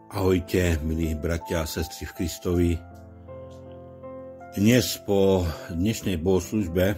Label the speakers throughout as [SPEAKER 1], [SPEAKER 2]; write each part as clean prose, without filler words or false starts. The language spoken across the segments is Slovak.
[SPEAKER 1] Ahojte, milí bratia a sestry v Kristovi. Dnes po dnešnej bohoslužbe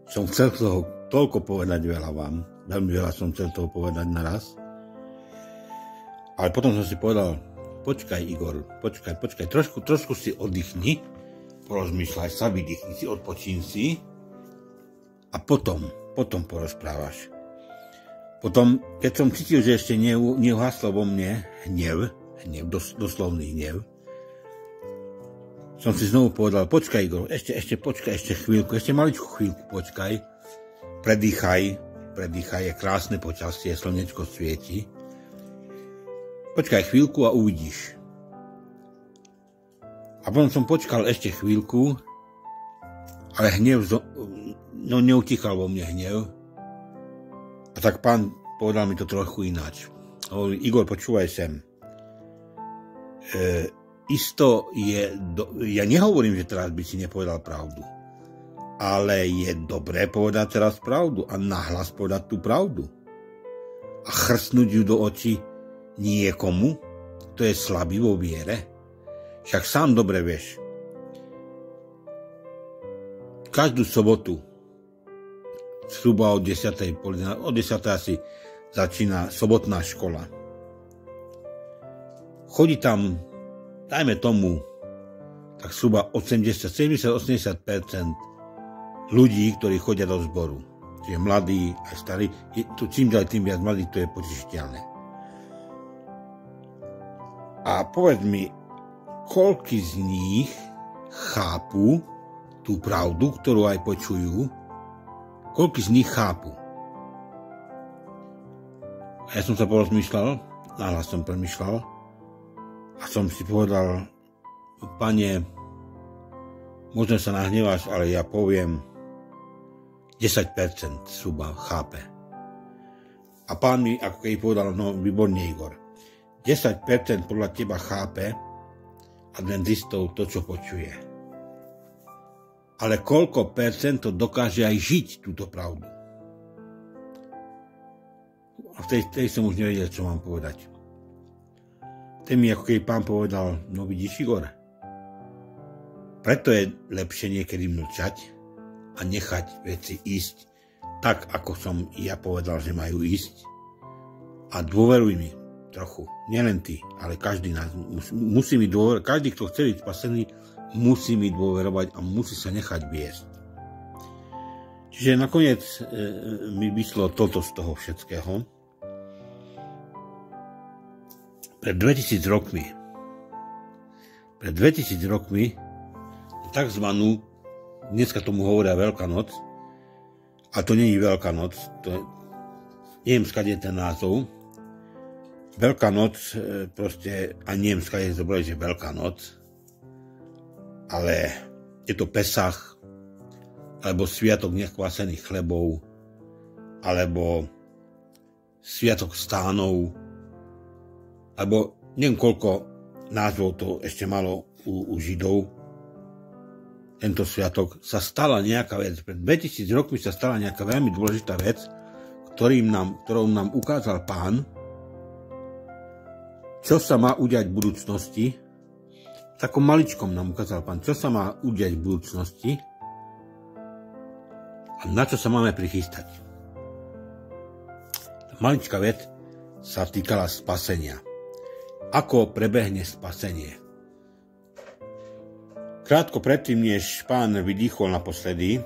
[SPEAKER 1] som chcel toho toľko povedať veľa vám. Veľmi veľa som chcel toho povedať naraz. Ale potom som si povedal, počkaj Igor, počkaj, trošku si oddychni, porozmýšľaj sa, vydýchni si, odpočín si a potom porozprávaš. Potom, keď som cítil, že ešte neuhaslo vo mne hnev, doslovný hnev, som si znovu povedal, počkaj Igor, ešte počkaj, ešte chvíľku, ešte maličku chvíľku počkaj, predýchaj, je krásne počasie, slnečko svieti, počkaj chvíľku a uvidíš. A potom som počkal ešte chvíľku, ale hnev, neutichal vo mne hnev, a tak pán povedal mi to trochu ináč. Hovorí, Igor, počúvaj sem. Isto je, ja nehovorím, že teraz by si nepovedal pravdu, ale je dobré povedať teraz pravdu a nahlas povedať tú pravdu. A chrstnúť ju do očí niekomu, kto je slabý vo viere. Však sám dobre vieš. Každú sobotu zhruba od 10. asi začína sobotná škola. Chodí tam, dajme tomu, tak zhruba 70-80% ľudí, ktorí chodia do zboru. Čiže mladí a starí, čím ďalej tým viac mladých, to je potešiteľné. A povedz mi, koľký z nich chápu tú pravdu, ktorú aj počujú, koľký z nich chápu. A ja som sa porozmýšľal, nahlas som premýšľal a som si povedal, Pane, možno sa nahneváš, ale ja poviem 10% zhruba chápe. A pán mi ako keď povedal, no výborne Igor, 10% podľa teba chápe adventistov to, čo počuje. Ale koľko percent to dokáže aj žiť túto pravdu? A v tej som už nevedel, čo mám povedať. Ten mi ako keď pán povedal, no vidíš Igor, preto je lepšie niekedy mlčať a nechať veci ísť tak, ako som ja povedal, že majú ísť. A dôveruj mi trochu, nielen ty, ale každý nás musí mi dôverovať, každý, kto chce byť spasený, musí mi dôverovať a musí sa nechať viesť. Čiže nakoniec mi vyšlo toto z toho všetkého. Pred 2000 rokmi takzvanú, dneska tomu hovoria Veľká noc, a to nie je Veľká noc, neviem, skade je ten názov. Veľká noc, proste, a neviem, skade je zobrali, že Veľká noc, ale je to Pesach, alebo Sviatok nekvasených chlebov, alebo Sviatok stánov, alebo neviem, koľko názvov to ešte malo u Židov. Tento sviatok sa stala nejaká vec. Pred 2000 rokmi sa stala nejaká veľmi dôležitá vec, ktorou nám ukázal pán, čo sa má udiať v budúcnosti. V takom maličkom nám ukázal pán, čo sa má udiať v budúcnosti a na čo sa máme prichystať. Tá maličká vec sa týkala spasenia. Ako prebehne spasenie? Krátko predtým, než pán vydýchol naposledy,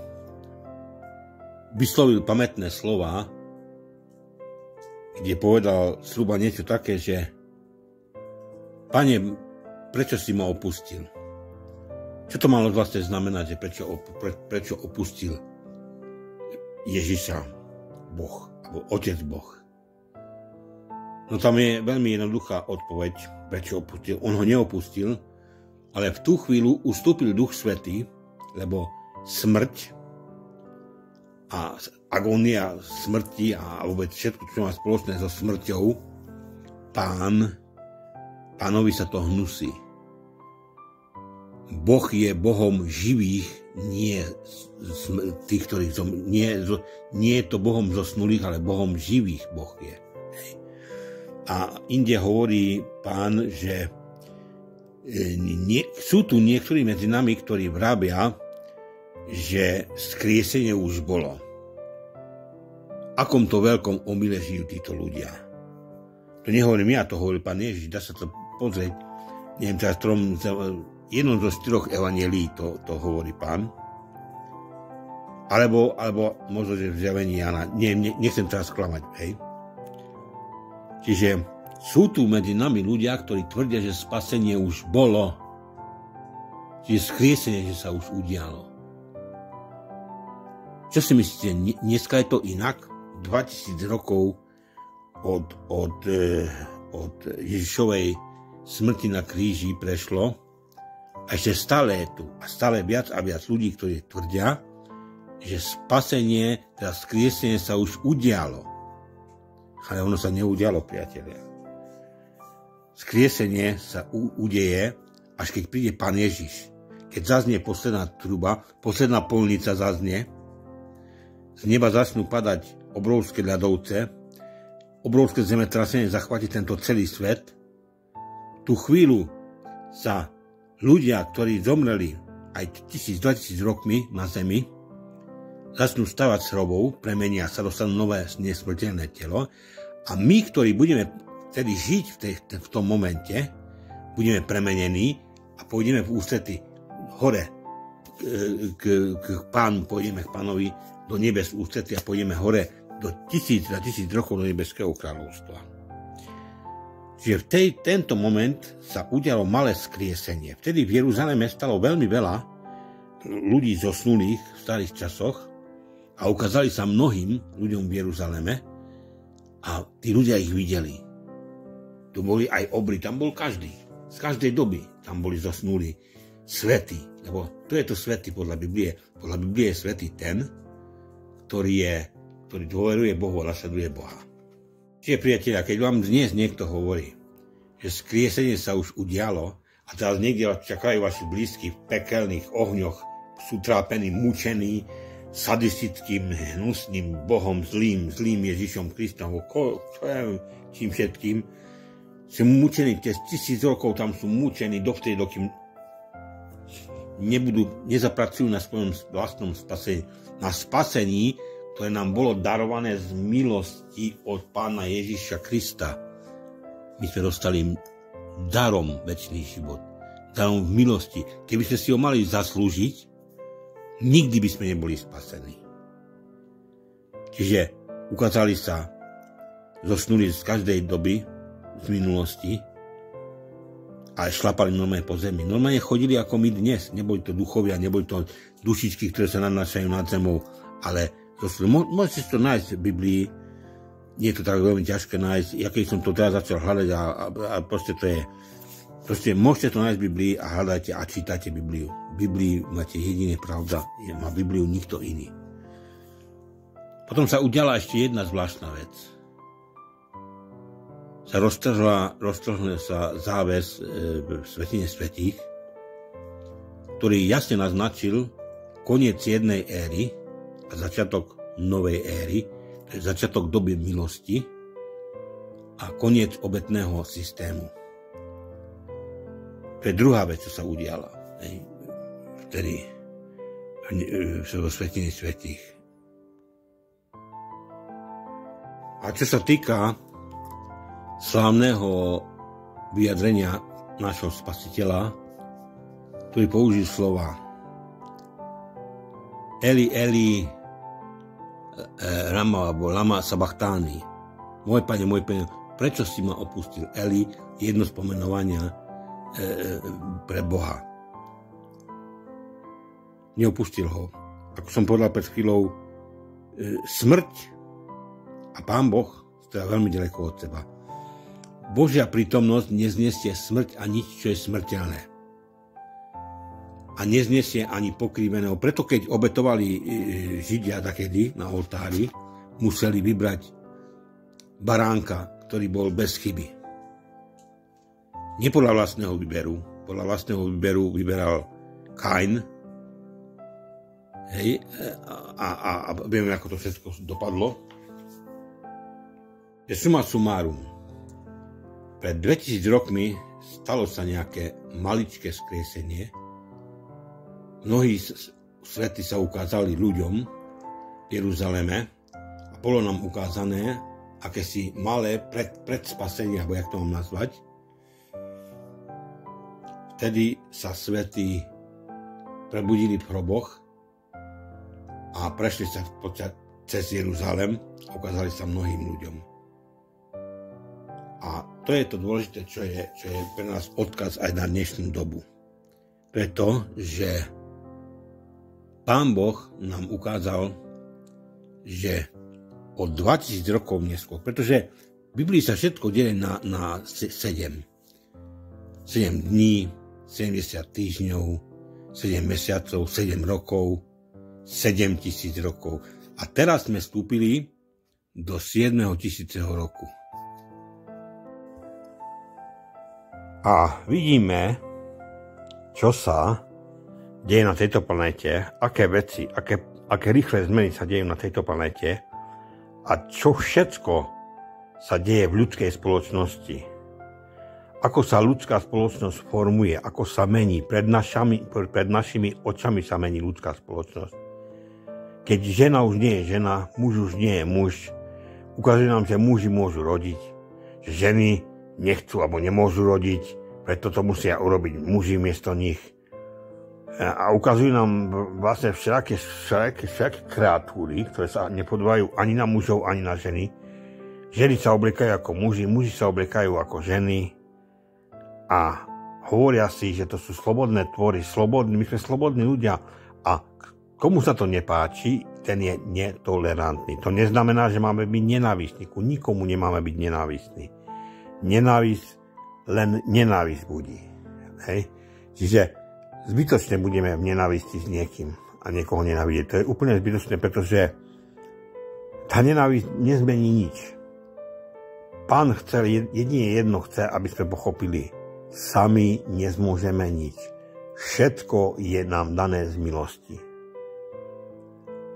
[SPEAKER 1] vyslovil pamätné slová, kde povedal zhruba niečo také, že Pane, prečo si ma opustil? Čo to malo vlastne znamenať, že prečo opustil Ježiša Boh, alebo Otec Boh? No tam je veľmi jednoduchá odpoveď, prečo opustil. On ho neopustil, ale v tú chvíľu ustúpil Duch Svätý, lebo smrť a agónia smrti a vôbec všetko, čo má spoločné so smrťou, pánovi sa to hnusí. Boh je Bohom živých, nie tých, ktorí nie je to Bohom zosnulých, ale Bohom živých Boh je. A inde hovorí Pán, že sú tu niektorí medzi nami, ktorí vravia, že skriesenie už bolo. Akom to veľkom omyle žijú títo ľudia. To nehovorím ja, to hovorí Pán Ježiš, dá sa to pozrieť. Neviem, teraz jednom zo 4 evanjelií to hovorí Pán. Alebo možno, že v zjavení Jána. Nechcem teraz klamať, hej. Čiže sú tu medzi nami ľudia, ktorí tvrdia, že spasenie už bolo. Čiže skriesenie, že sa už udialo. Čo si myslíte, dneska je to inak? 2000 rokov od Ježišovej smrti na kríži prešlo a ešte stále je tu a stále viac a viac ľudí, ktorí tvrdia, že spasenie, teda skriesenie sa už udialo. Ale ono sa neudialo, priatelia. Skriesenie sa udeje, až keď príde Pán Ježiš. Keď zaznie posledná truba, posledná polnica zaznie, z neba začnú padať obrovské ľadovce, obrovské zemetrasenie zachváti tento celý svet. Tú chvíľu sa ľudia, ktorí zomreli aj 1000-2000 rokmi na zemi, začnú stavať z hrobov, premenia sa, dostanú nové nesmrteľné telo a my, ktorí budeme vtedy žiť v tom momente, budeme premenení a pôjdeme v ústrety hore k Pánu, pôjdeme k Pánovi do nebes ústrety a pôjdeme hore do 1000 rokov do nebeského kráľovstva. Čiže tento moment sa udialo malé skriesenie. Vtedy v Jeruzaleme stalo veľmi veľa ľudí zosnulých v starých časoch a ukázali sa mnohým ľuďom v Jeruzaleme a tí ľudia ich videli. Tu boli aj obry, tam bol každý. Z každej doby tam boli zosnulí svätí, lebo to je to svätý podľa Biblie. Podľa Biblie je svätý ten, ktorý dôveruje Bohu a nasleduje Boha. Čiže priatelia, keď vám dnes niekto hovorí, že skriesenie sa už udialo a teraz niekde vás čakajú vaši blízky v pekelných ohňoch, sú trápení, mučení sadistickým, hnusným Bohom, zlým Ježišom Kristom, čo ja viem, čím všetkým, sú mučení, cez 1000 rokov tam sú mučení dovtedy, dokým nezapracujú na svojom vlastnom spasení, na spasení, ktoré nám bolo darované z milosti od Pána Ježiša Krista. My sme dostali darom večný život, darom v milosti. Keby sme si ho mali zaslúžiť, nikdy by sme neboli spasení. Čiže ukázali sa zosnuli z každej doby, z minulosti, a šlapali normálne po zemi. Normálne chodili ako my dnes. Neboli to duchovia, neboli to dušičky, ktoré sa nanášajú nad zemou, ale môžete si to nájsť v Biblii. Nie je to tak veľmi ťažké nájsť. Ja keď som to teraz začal hľadať a proste to je... Proste môžete to nájsť v Biblii a hľadajte a čítajte Bibliu. V Biblii máte jediné pravda. Má Bibliu nikto iný. Potom sa udiala ešte jedna zvláštna vec. Roztrhla sa záves v svätyne svätých, ktorý jasne naznačil koniec jednej éry a začiatok novej éry, to je začiatok doby milosti a koniec obetného systému. To je druhá vec, čo sa udiala vtedy vo svätyni svätých. A čo sa týka slávneho vyjadrenia nášho Spasiteľa, ktorý použil slova Eli, Eli, lama sabachthani. Môj Pane, prečo si ma opustil? Eli, jedno z pomenovania pre Boha. Neopustil ho. Ako som povedal pred chvíľou, smrť a Pán Boh stoja veľmi ďaleko od seba. Božia prítomnosť neznesie smrť a nič, čo je smrteľné. A neznesie ani pokriveného. Preto keď obetovali Židia takedy na oltári, museli vybrať baránka, ktorý bol bez chyby. Nie podľa vlastného výberu. Podľa vlastného výberu vyberal Kain. Hej, a vieme, ako to všetko dopadlo. Je summa summarum. pred 2000 rokmi stalo sa nejaké maličké skriesenie. Mnohí svety sa ukázali ľuďom v Jeruzaleme a bolo nám ukázané akési malé predspasenie, alebo jak to mám nazvať. Vtedy sa svety prebudili v hroboch a prešli sa cez Jeruzalem a ukázali sa mnohým ľuďom. A to je to dôležité, čo je pre nás odkaz aj na dnešnú dobu. Pretože Pán Boh nám ukázal, že o 2000 rokov neskôr, pretože v Biblii sa všetko deje na 7 dní, 70 týždňov, 7 mesiacov, 7 rokov, 7000 rokov. A teraz sme vstúpili do 7000. roku. A vidíme, čo sa deje na tejto planéte, aké veci, aké rýchle zmeny sa dejú na tejto planéte a čo všetko sa deje v ľudskej spoločnosti. Ako sa ľudská spoločnosť formuje, ako sa mení, pred našimi očami sa mení ľudská spoločnosť. Keď žena už nie je žena, muž už nie je muž, ukazuje nám, že muži môžu rodiť, že ženy nechcú alebo nemôžu rodiť, preto to musia urobiť muži miesto nich. A ukazujú nám vlastne všelijaké kreatúry, ktoré sa nepodobávajú ani na mužov, ani na ženy. Ženy sa obliekajú ako muži, muži sa obliekajú ako ženy a hovoria si, že to sú slobodné tvory, my sme slobodní ľudia a komu sa to nepáči, ten je netolerantný. To neznamená, že máme byť nenávistní, ku nikomu nemáme byť nenávistní. Nenávisť len nenávisť budí. Hej? Čiže zbytočne budeme v nenávisti s niekým a niekoho nenávidieť. To je úplne zbytočné, pretože tá nenávisť nezmení nič. Pán jedine jedno chce, aby sme pochopili. Sami nezmôžeme nič. Všetko je nám dané z milosti.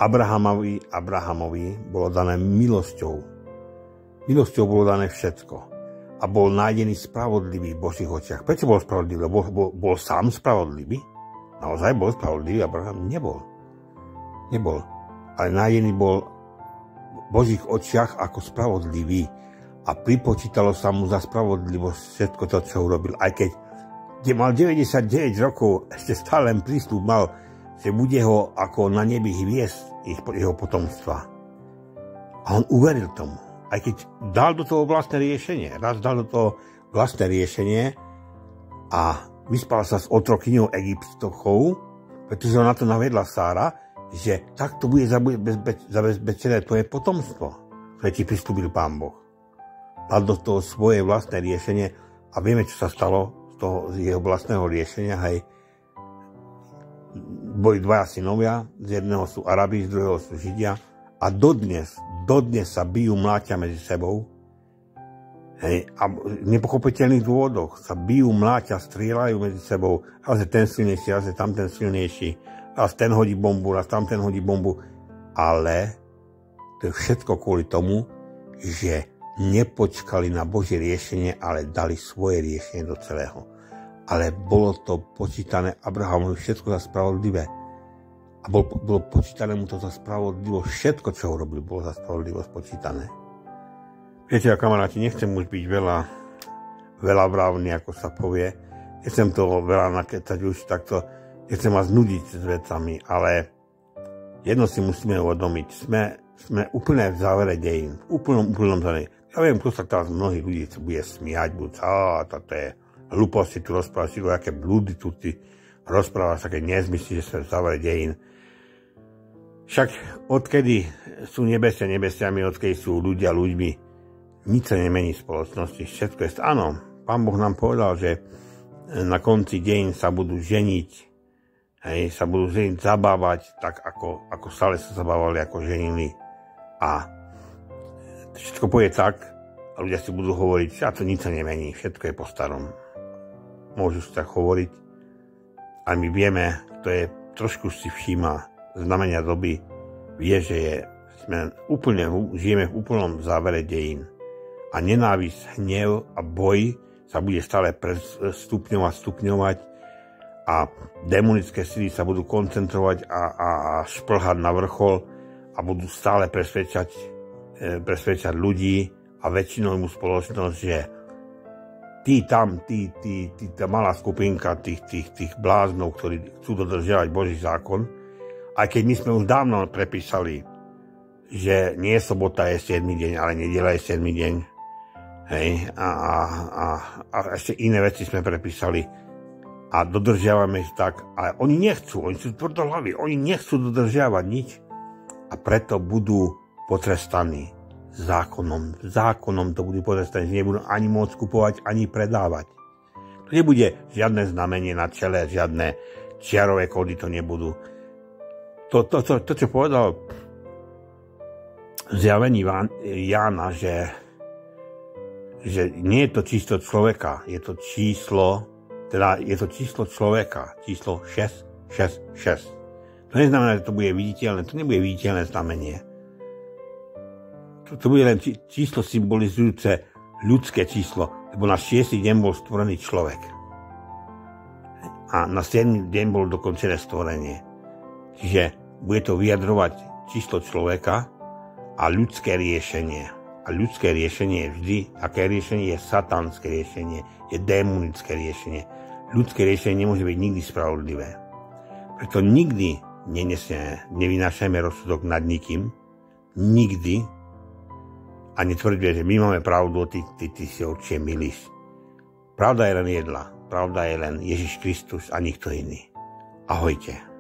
[SPEAKER 1] Abrahamovi bolo dané milosťou. Milosťou bolo dané všetko. A bol nájdený spravodlivý v Božích očiach. Prečo bol spravodlivý? Bol sám spravodlivý? Naozaj bol spravodlivý? Abraham nebol. Ale nájdený bol v Božích očiach ako spravodlivý. A pripočítalo sa mu za spravodlivosť všetko to, čo urobil. Aj keď mal 99 rokov, ešte stále len prístup mal, že bude ho ako na nebi hviezd jeho potomstva. A on uveril tomu. Aj keď dal do toho vlastné riešenie. Raz dal do toho vlastné riešenie a vyspal sa s otrokyňou Egyptovkou, pretože ho na to navedla Sára, že takto bude zabezpečené tvoje potomstvo, ktoré ti pristúpil Pán Boh. Dal do toho svoje vlastné riešenie a vieme, čo sa stalo z jeho vlastného riešenia. Hej. Boli dvaja synovia, z jedného sú Arabi, z druhého sú Židia a dodnes sa bijú, mláťa medzi sebou. Hej, a v nepochopiteľných dôvodoch sa bijú, mláťa, strieľajú medzi sebou. Raz je ten silnejší, raz je tamten silnejší. Raz ten hodí bombu, raz tamten hodí bombu. Ale to je všetko kvôli tomu, že nepočkali na Božie riešenie, ale dali svoje riešenie do celého. Ale bolo to počítané Abrahamovi všetko za spravodlivé. A bolo počítané mu to za spravodlivosť. Všetko, čo urobil, bolo za spravodlivosť počítané. Viete, kamaráti, nechcem už byť veľa vrávny, ako sa povie. Nechcem to veľa nakecať už takto. Nechcem vás nudiť s vecami, ale jedno si musíme uvedomiť. Sme úplne v závere dejín. V úplnom závere. Ja viem, kto sa teraz mnohých ľudí bude smiať, toto je hlúposti, tu rozprávaš, aké blúdy tu ty rozprávaš, aké nezmysly, že sme v závere dejín. Však odkedy sú nebesiami, odkedy sú ľudia ľuďmi, nič sa nemení v spoločnosti, všetko je... Áno, Pán Boh nám povedal, že na konci dejín sa budú ženiť, sa budú ženiť, zabávať, tak ako stále sa zabávali, ako ženili. A všetko pôjde tak, a ľudia si budú hovoriť, že to nič sa nemení, všetko je po starom. Môžu si tak hovoriť, ale my vieme, kto je, trošku si všíma znamenia doby, vie, že žijeme v úplnom závere dejín.
[SPEAKER 2] a nenávisť, hnev a boj sa bude stále stupňovať a démonické sily sa budú koncentrovať a šplhať na vrchol a budú stále presvedčať ľudí a väčšinovú spoločnosť, že tá malá skupinka tých bláznov, ktorí chcú dodržiavať Boží zákon, aj keď my sme už dávno prepísali, že nie sobota je 7. deň, ale nedeľa je 7. deň. Hej, a ešte iné veci sme prepísali a dodržiavame ich tak. A oni nechcú, oni sú tvrdohlaví, oni nechcú dodržiavať nič a preto budú potrestaní zákonom to budú potrestaní, že nebudú ani môcť kupovať, ani predávať. To nebude žiadne znamenie na čele, žiadne čiarové kódy to nebudú. To čo povedal zjavení Jána, že nie je to číslo človeka, je to číslo človeka, číslo 666. To neznamená, že to bude viditeľné, to nebude viditeľné znamenie. To bude len číslo symbolizujúce ľudské číslo, lebo na 6. deň bol stvorený človek. A na 7. deň bol dokončené stvorenie. Čiže bude to vyjadrovať číslo človeka a ľudské riešenie. A ľudské riešenie je vždy, aké riešenie je satanské riešenie, je démonické riešenie. Ľudské riešenie nemôže byť nikdy spravodlivé. Preto nikdy nevynášajme rozsudok nad nikým, nikdy, a netvrdíme, že my máme pravdu, ty si určite milíš. Pravda je len jedna, pravda je len Ježiš Kristus a nikto iný. Ahojte.